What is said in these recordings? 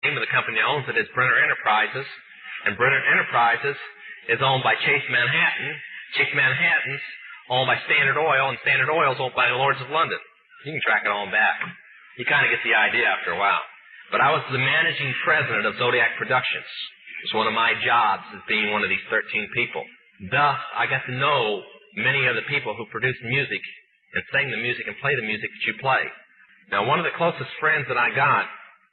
name of the company that owns it is Brenner Enterprises, and Brenner Enterprises is owned by Chase Manhattan. Chase Manhattan's owned by Standard Oil, and Standard Oil is owned by the Lords of London. You can track it all back. You kind of get the idea after a while. But I was the managing president of Zodiac Productions. It's one of my jobs as being one of these 13 people. Thus, I got to know many of the people who produce music and sing the music and play the music that you play. Now, one of the closest friends that I got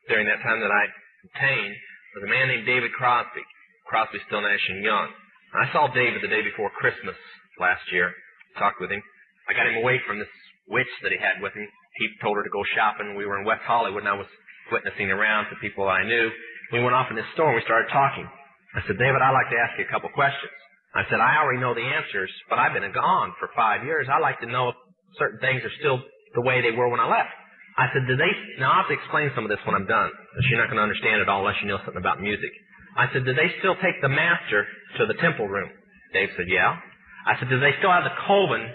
during that time that I obtained was a man named David Crosby. Crosby, Still, Nash & Young. And I saw David the day before Christmas last year, talked with him. I got him away from this witch that he had with him. He told her to go shopping. We were in West Hollywood, and I was witnessing around to people I knew. We went off in this store, and we started talking. I said, David, I'd like to ask you a couple questions. I said, I already know the answers, but I've been gone for 5 years. I'd like to know if certain things are still the way they were when I left. I said, now I'll have to explain some of this when I'm done, because you're not going to understand it all unless you know something about music. I said, do they still take the master to the temple room? Dave said, yeah. I said, do they still have the coven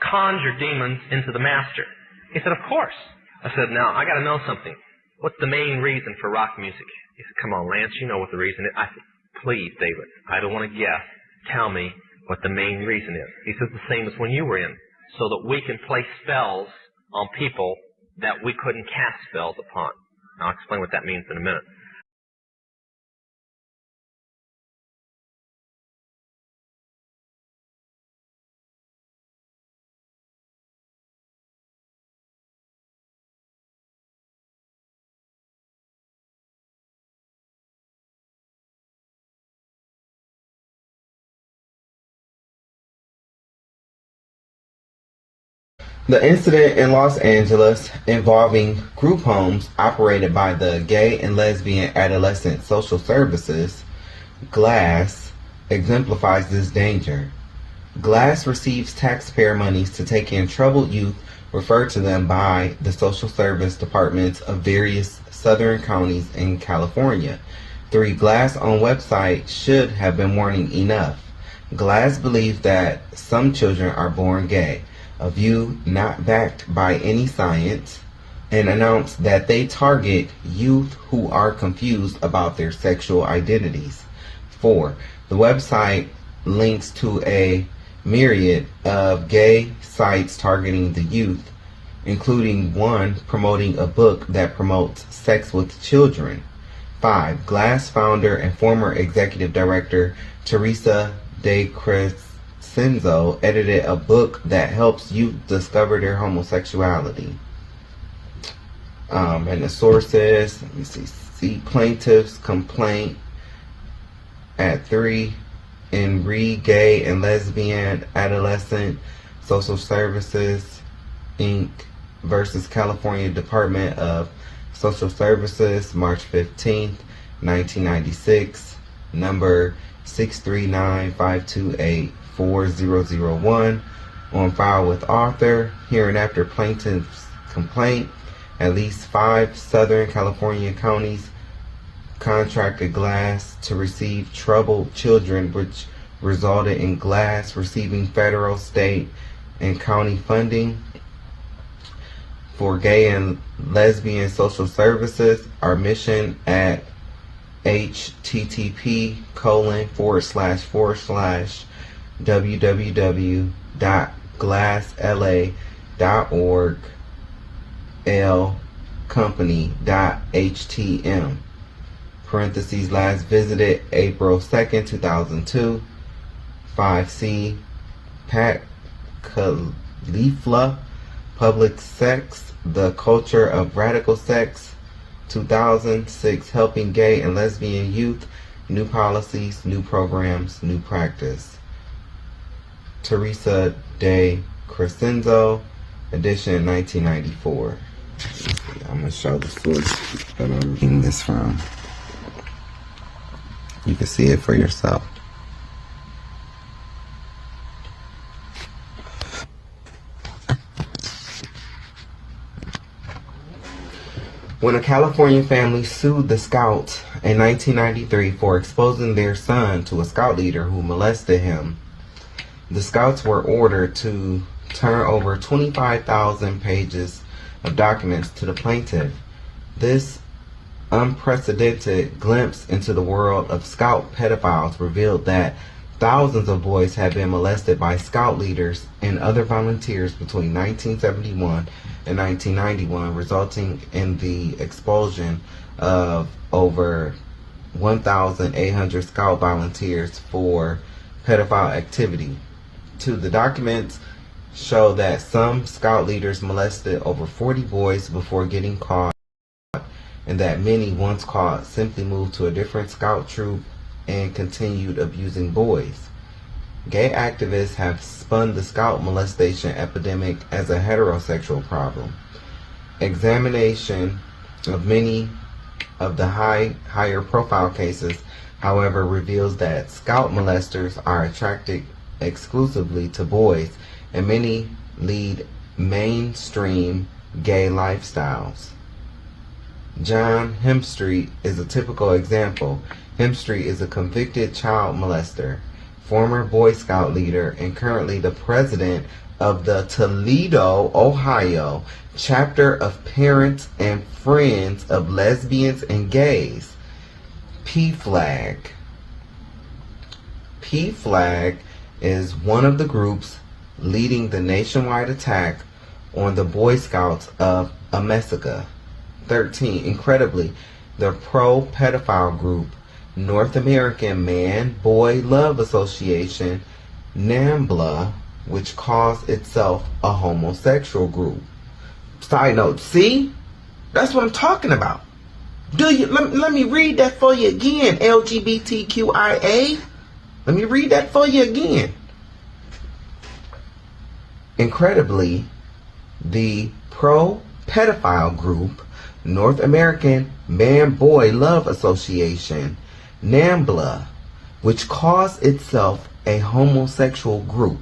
conjure demons into the master? He said, of course. I said, now, I got to know something. What's the main reason for rock music? He said, come on, Lance, you know what the reason is. I said, please, David, I don't want to guess. Tell me what the main reason is. He says, the same as when you were in, so that we can play spells on people that we couldn't cast spells upon. I'll explain what that means in a minute. The incident in Los Angeles involving group homes operated by the Gay and Lesbian Adolescent Social Services, GLASS, exemplifies this danger. GLASS receives taxpayer monies to take in troubled youth referred to them by the social service departments of various southern counties in California. 3. GLASS on website should have been warning enough. GLASS believes that some children are born gay, a view not backed by any science, and announced that they target youth who are confused about their sexual identities. 4. The website links to a myriad of gay sites targeting the youth, including one promoting a book that promotes sex with children. 5. GLASS founder and former executive director Teresa De Crescenzo edited a book that helps youth discover their homosexuality. And the sources, let me see, plaintiff's complaint at 3, in Gay and Lesbian Adolescent Social Services, Inc. versus California Department of Social Services, March 15th, 1996, number 639-528-4001, on file with author. Hereinafter plaintiff's complaint, at least 5 Southern California counties contracted GLASS to receive troubled children, which resulted in GLASS receiving federal, state, and county funding for gay and lesbian social services. Our mission at http://www.glassla.org lcompany.htm parentheses last visited April 2nd, 2002. 5C Pat Khalifla, Public Sex, The Culture of Radical Sex, 2006, Helping Gay and Lesbian Youth, New Policies, New Programs, New Practice. Teresa De Crescenzo, edition 1994. I'm going to show the source that I'm reading this from. You can see it for yourself. When a California family sued the Scouts in 1993 for exposing their son to a Scout leader who molested him, the Scouts were ordered to turn over 25,000 pages of documents to the plaintiff. This unprecedented glimpse into the world of Scout pedophiles revealed that thousands of boys had been molested by Scout leaders and other volunteers between 1971 and 1991, resulting in the expulsion of over 1,800 Scout volunteers for pedophile activity. The documents show that some Scout leaders molested over 40 boys before getting caught, and that many, once caught, simply moved to a different Scout troop and continued abusing boys. Gay activists have spun the Scout molestation epidemic as a heterosexual problem. Examination of many of the higher profile cases, however, reveals that Scout molesters are attracted exclusively to boys, and many lead mainstream gay lifestyles. John Hemstreet is a typical example. Hemstreet is a convicted child molester, former Boy Scout leader, and currently the president of the Toledo, Ohio chapter of Parents and Friends of Lesbians and Gays, P.F.A.G. P.F.A.G. is one of the groups leading the nationwide attack on the Boy Scouts of America. 13. Incredibly, the pro-pedophile group North American Man-Boy Love Association, NAMBLA, which calls itself a homosexual group. Side note, see? That's what I'm talking about. Let me read that for you again, LGBTQIA. Let me read that for you again. Incredibly, the pro-pedophile group North American Man-Boy Love Association, NAMBLA, which calls itself a homosexual group,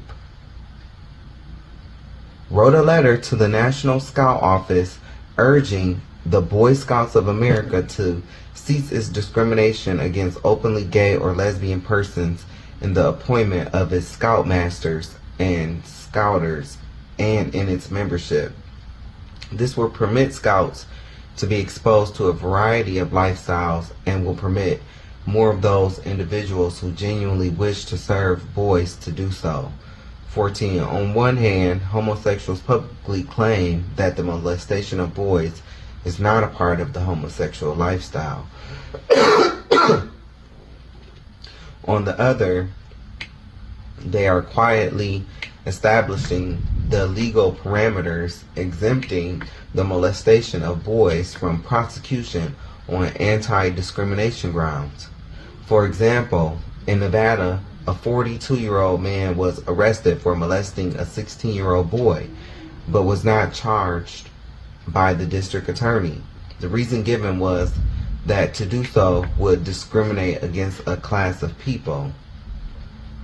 wrote a letter to the National Scout Office urging the Boy Scouts of America to cease its discrimination against openly gay or lesbian persons in the appointment of its scoutmasters and scouters and in its membership. This will permit scouts to be exposed to a variety of lifestyles and will permit more of those individuals who genuinely wish to serve boys to do so. 14. On one hand, homosexuals publicly claim that the molestation of boys is not a part of the homosexual lifestyle. On the other, they are quietly establishing the legal parameters exempting the molestation of boys from prosecution on anti-discrimination grounds. For example, in Nevada, a 42-year-old man was arrested for molesting a 16-year-old boy, but was not charged by the district attorney. The reason given was that to do so would discriminate against a class of people.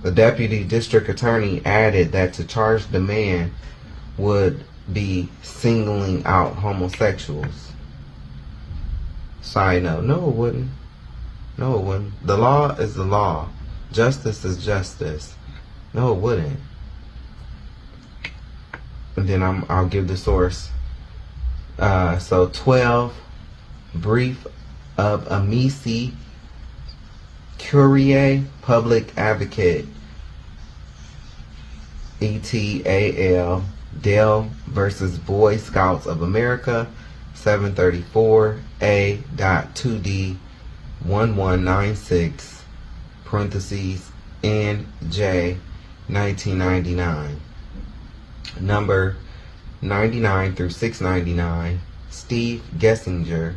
The deputy district attorney added that to charge the man would be singling out homosexuals. Side note, no it wouldn't. No it wouldn't. The law is the law. Justice is justice. No it wouldn't. And then I'll give the source. So 12, brief of Amici Curiae, public advocate, ETAL, Dell versus Boy Scouts of America, 734 A.2D 1196, parentheses, NJ 1999. Number 99 through 699, Steve Gessinger.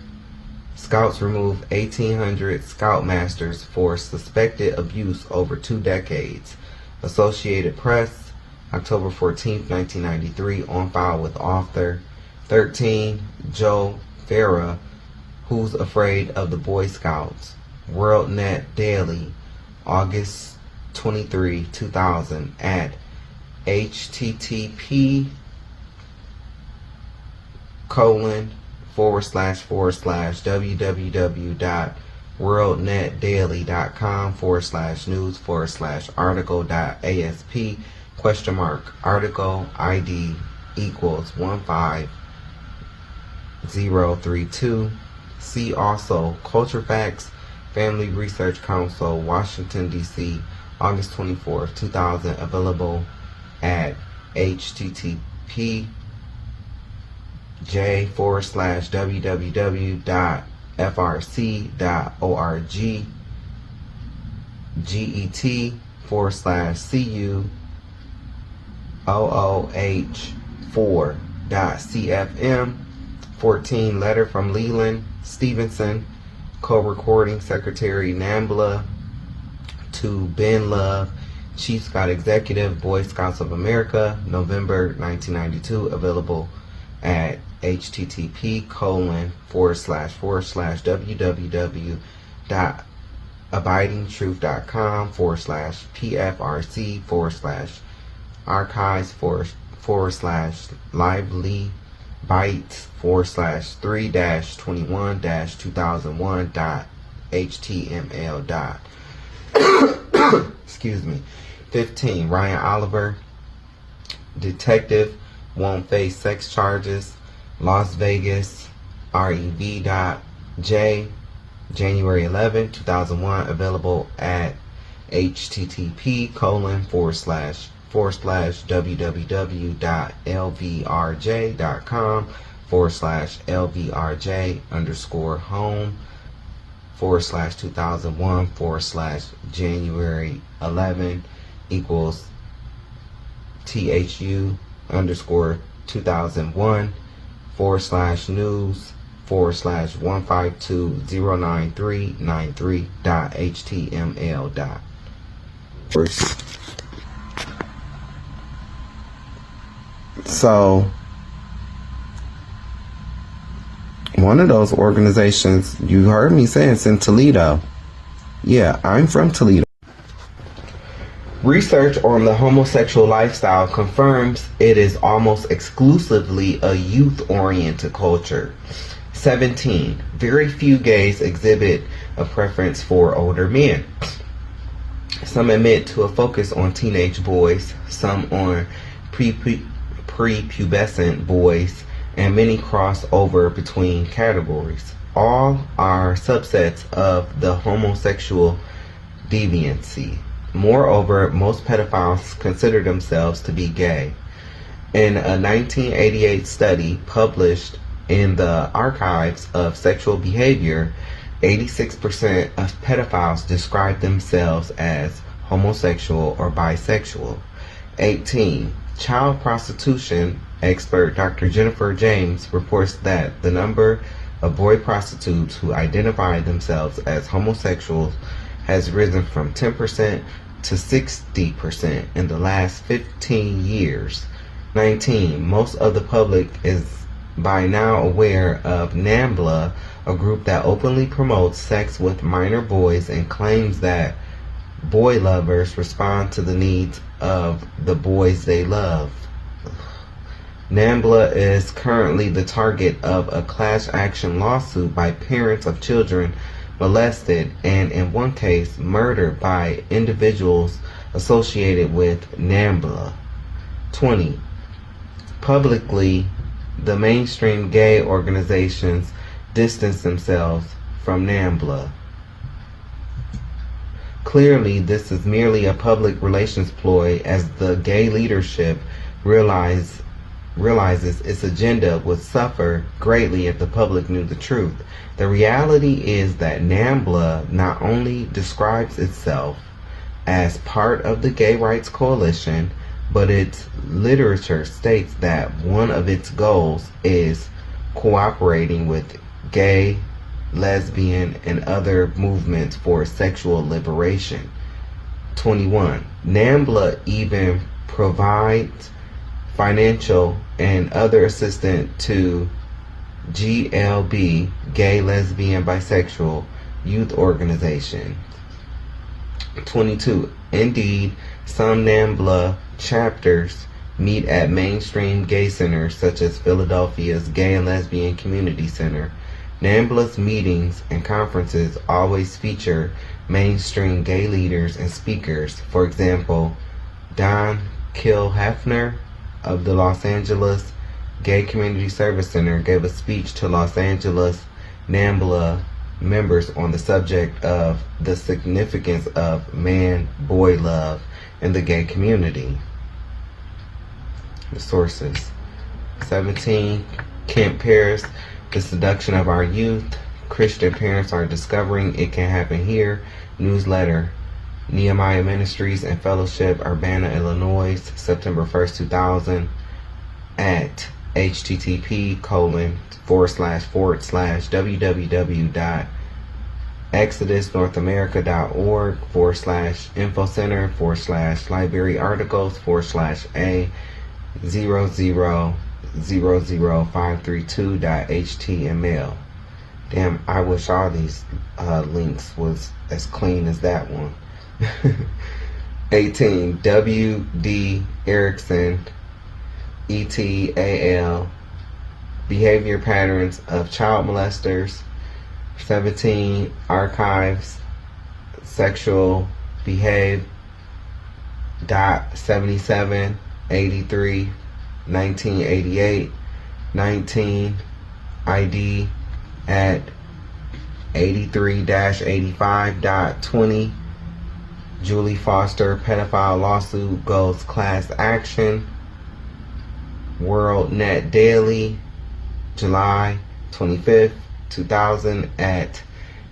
Scouts remove 1,800 Scoutmasters for suspected abuse over 2 decades. Associated Press, October 14, 1993, on file with author. 13, Joe Farah, Who's Afraid of the Boy Scouts? WorldNet Daily, August 23, 2000, at http://www.worldnetdaily.com/news/article.asp ? Article ID equals 15032 See also Culture Facts, Family Research Council, Washington, D.C., August 24, 2000, available at http://www.frc.org get/CUOOH4.CFM 14 letter from Leland Stevenson, co-recording Secretary NAMBLA to Ben Love, Chief Scout Executive, Boy Scouts of America, November 1992, available at http://www.abidingtruth.com/pfrc/archives/lively bytes/3-21-2001.html. Excuse me. 15. Ryan Oliver, detective, won't face sex charges. Las Vegas, Rev.J, January 11, 2001, available at http://www.lvrj.com/lvrj_2001/January 11 equals THU_2001/news/152093993.html. So, one of those organizations you heard me say is in Toledo. Yeah, I'm from Toledo. Research on the homosexual lifestyle confirms it is almost exclusively a youth-oriented culture. 17. Very few gays exhibit a preference for older men. Some admit to a focus on teenage boys, some on prepubescent boys, and many cross over between categories. All are subsets of the homosexual deviancy. Moreover, most pedophiles consider themselves to be gay. In a 1988 study published in the Archives of Sexual Behavior, 86% of pedophiles describe themselves as homosexual or bisexual. 18. Child prostitution expert Dr. Jennifer James reports that the number of boy prostitutes who identify themselves as homosexuals has risen from 10% to 60% in the last 15 years. 19. Most of the public is by now aware of NAMBLA, a group that openly promotes sex with minor boys and claims that boy lovers respond to the needs of the boys they love. NAMBLA is currently the target of a class action lawsuit by parents of children molested and, in one case, murdered by individuals associated with NAMBLA. 20. Publicly, the mainstream gay organizations distance themselves from NAMBLA. Clearly, this is merely a public relations ploy, as the gay leadership realizes its agenda would suffer greatly if the public knew the truth. The reality is that NAMBLA not only describes itself as part of the Gay Rights Coalition, but its literature states that one of its goals is cooperating with gay, lesbian, and other movements for sexual liberation. 21. NAMBLA even provides financial and other assistance to GLB, gay, lesbian, bisexual youth organization. 22. Indeed, some NAMBLA chapters meet at mainstream gay centers such as Philadelphia's Gay and Lesbian Community Center. NAMBLA's meetings and conferences always feature mainstream gay leaders and speakers. For example, Don Kilhafner of the Los Angeles Gay Community Service Center gave a speech to Los Angeles NAMBLA members on the subject of the significance of man-boy love in the gay community. The sources. 17. Kent Paris, The Seduction of Our Youth. Christian parents are discovering it can happen here. Newsletter. Nehemiah Ministries and Fellowship, Urbana, Illinois, September 1st, 2000, at http://www.exodusnorthamerica.org/infocenter/library articles/A0000532.html. Damn, I wish all these links was as clean as that one. 18. W.D. Erickson, ETAL, Behavior Patterns of Child Molesters. 17. Archives, Sexual Behave. 77, 83, 1988. 19. ID at 83-85.20. Julie Foster pedophile lawsuit goes class action. World Net Daily, July 25th, 2000, at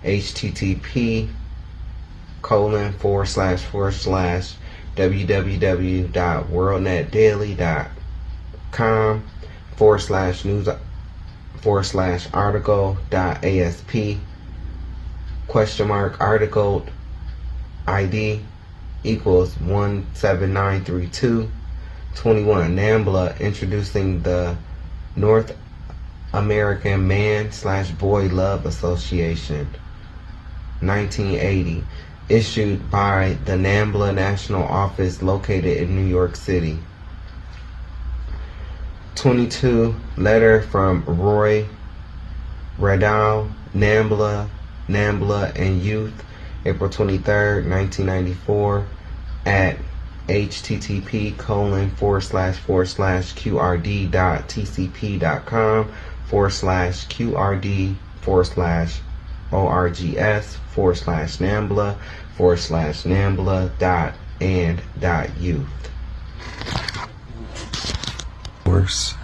http://www.worldnetdaily.com/news/article.asp ? ID equals 17932. 21. NAMBLA introducing the North American Man/Boy Love Association. 1980. Issued by the NAMBLA National Office located in New York City. 22. Letter from Roy Radau, NAMBLA and Youth, April 23rd, 1994, at http://qrd.tcp.com/qrd/orgs/NAMBLA.and.youth. Worse.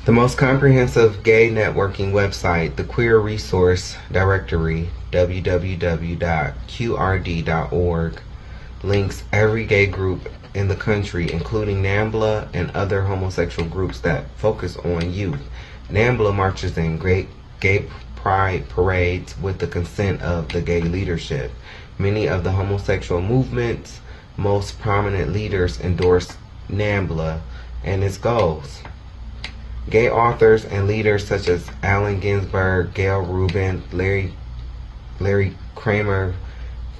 The most comprehensive gay networking website, the Queer Resource Directory, www.qrd.org, links every gay group in the country, including NAMBLA and other homosexual groups that focus on youth. NAMBLA marches in gay pride parades with the consent of the gay leadership. Many of the homosexual movement's most prominent leaders endorse NAMBLA and its goals. Gay authors and leaders such as Allen Ginsberg, Gail Rubin, Larry Kramer,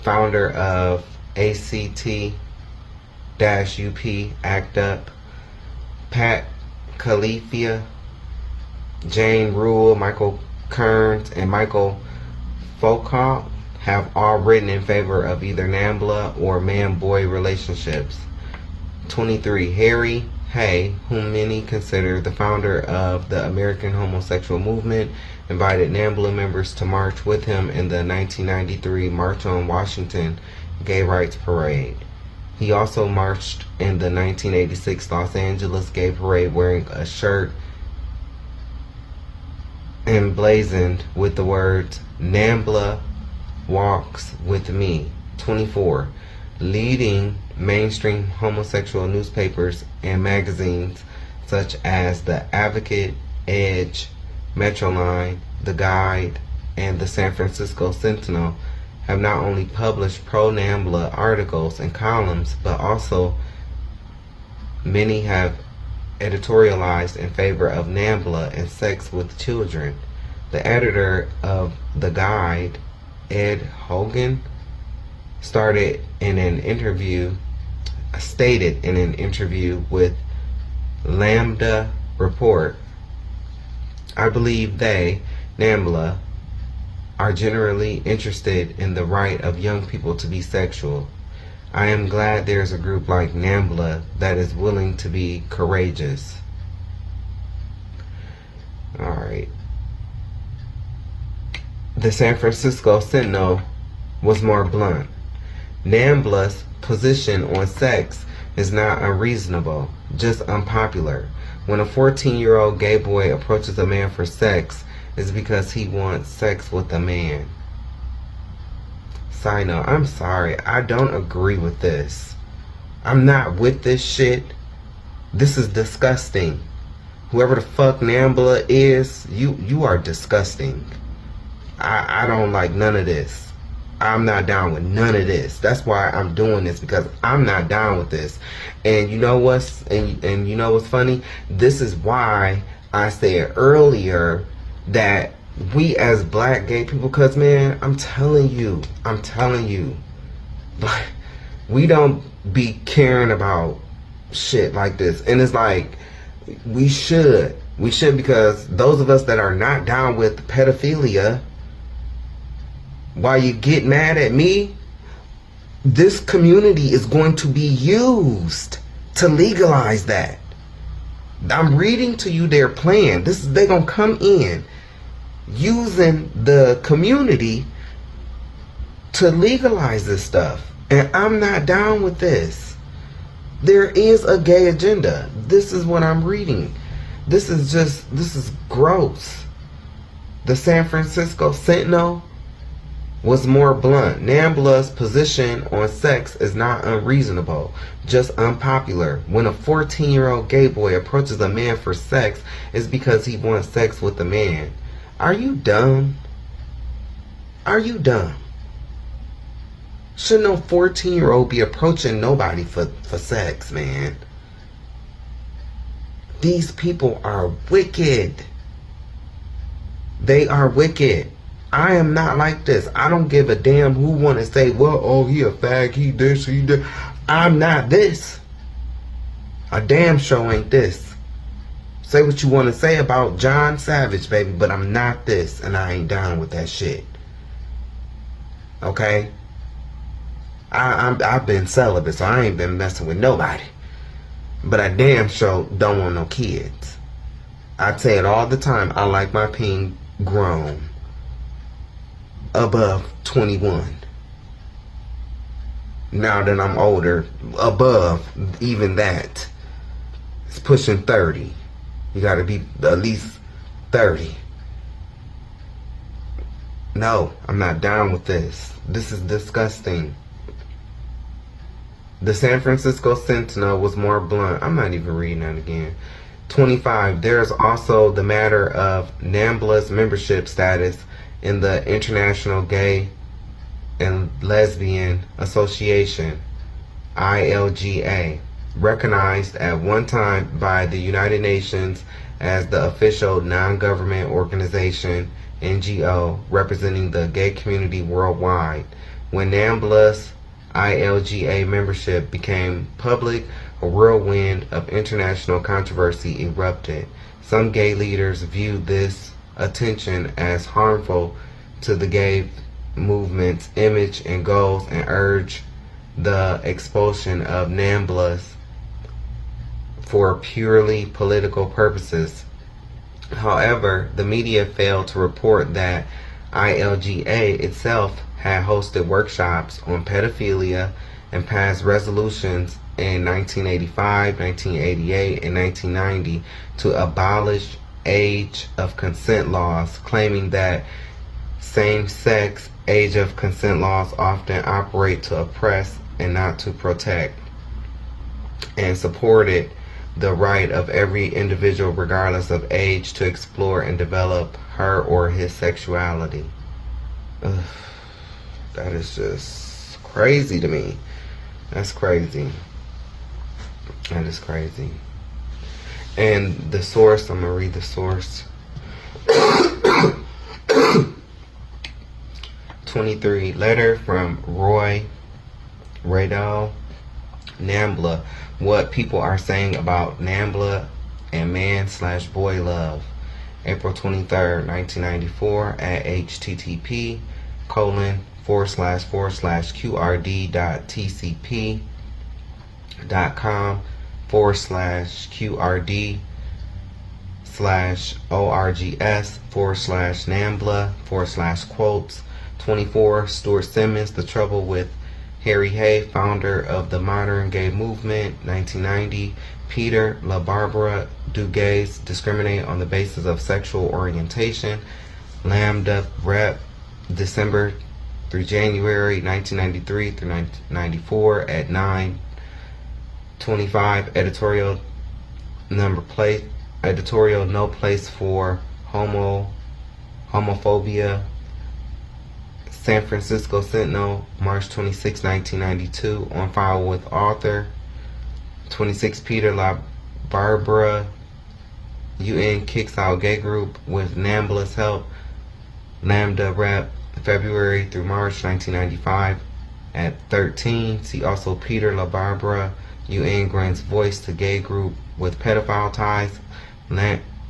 founder of ACT-UP, ACT UP, Pat Califia, Jane Rule, Michael Kearns, and Michael Foucault have all written in favor of either NAMBLA or man-boy relationships. 23. Harry Hay, whom many consider the founder of the American homosexual movement, invited NAMBLA members to march with him in the 1993 March on Washington Gay Rights Parade. He also marched in the 1986 Los Angeles Gay Parade wearing a shirt emblazoned with the words, "NAMBLA walks with me." 24. Leading mainstream homosexual newspapers and magazines such as The Advocate, Edge, Metroline, The Guide, and the San Francisco Sentinel have not only published pro-NAMBLA articles and columns, but also many have editorialized in favor of NAMBLA and sex with children. The editor of The Guide, Ed Hogan, stated in an interview with Lambda Report, "I believe they, NAMBLA, are generally interested in the right of young people to be sexual. I am glad there's a group like NAMBLA that is willing to be courageous. Alright. The San Francisco Sentinel was more blunt. NAMBLA's position on sex is not unreasonable, just unpopular. When a 14-year-old gay boy approaches a man for sex, it's because he wants sex with a man. Side note, I'm sorry, I don't agree with this. I'm not with this shit. This is disgusting. Whoever the fuck NAMBLA is, you are disgusting. I don't like none of this. I'm not down with none of this. That's why I'm doing this, because I'm not down with this. And you know what's and you know what's funny? This is why I said earlier that we as black gay people, cause man, I'm telling you, like, we don't be caring about shit like this. And it's like, we should, because those of us that are not down with pedophilia, while you get mad at me, this community is going to be used to legalize that. I'm reading to you their plan. They're gonna come in using the community to legalize this stuff. And I'm not down with this. There is a gay agenda. This is what I'm reading. This is gross. The San Francisco Sentinel was more blunt. NAMBLA's position on sex is not unreasonable, just unpopular. When a 14-year-old gay boy approaches a man for sex, it's because he wants sex with a man. Are you dumb? Are you dumb? Should no 14-year-old be approaching nobody for sex, man? These people are wicked. They are wicked. I am not like this. I don't give a damn who want to say, well, oh, he a fag, he this, he that. I'm not this. A damn show ain't this. Say what you want to say about John Savage, baby, but I'm not this, and I ain't down with that shit. Okay? I've been celibate, so I ain't been messing with nobody. But I damn sure don't want no kids. I say it all the time. I like my peen grown. Above 21. Now that I'm older, above even that. It's pushing 30. You gotta be at least 30. No, I'm not down with this. This is disgusting. The San Francisco Sentinel was more blunt. I'm not even reading that again. 25. There's also the matter of NAMBLA's membership status in the International Gay and Lesbian Association, ILGA, recognized at one time by the United Nations as the official non-government organization, NGO, representing the gay community worldwide. When NAMBLA's ILGA membership became public, a whirlwind of international controversy erupted. Some gay leaders viewed this attention as harmful to the gay movement's image and goals and urged the expulsion of NAMBLA's for purely political purposes. However, the media failed to report that ILGA itself had hosted workshops on pedophilia and passed resolutions in 1985, 1988, and 1990 to abolish age of consent laws, claiming that same-sex age of consent laws often operate to oppress and not to protect, and supported the right of every individual, regardless of age, to explore and develop her or his sexuality. Ugh, that is just crazy to me. That's crazy. That is crazy. And the source, I'm going to read the source. 23, letter from Roy Radel, NAMBLA. What people are saying about NAMBLA and man/boy love. April 23rd, 1994 at http://qrd.tcp.com/orgs/NAMBLA/quotes 24. Stuart Simmons, The Trouble with Harry Hay, founder of the modern gay movement, 1990. Peter LaBarbera, Do gays discriminate on the basis of sexual orientation? Lambda Rep, December through January 1993 through 1994 at 9:25. Editorial No Place for Homophobia. San Francisco Sentinel, March 26, 1992. On file with author. 26. Peter LaBarbera, UN kicks out gay group with NAMBLA's help. Lambda Rep, February through March 1995 at 13. See also Peter LaBarbera, UN grants voice to gay group with pedophile ties.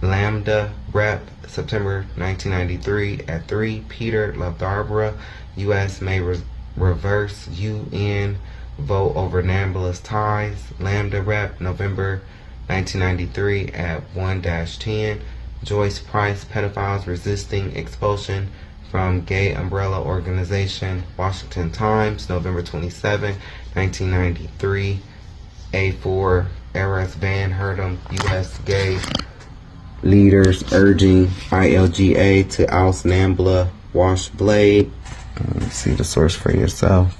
Lambda Rep, September 1993 at 3. Peter LaBarbera, U.S. may reverse UN vote over NAMBLA's ties. Lambda Rep, November 1993 at 1-10. Joyce Price, pedophiles resisting expulsion from gay umbrella organization. Washington Times, November 27, 1993. A4, Eras Van Hertem, U.S. gay leaders urging ILGA to oust NAMBLA. Wash Blade. See the source for yourself.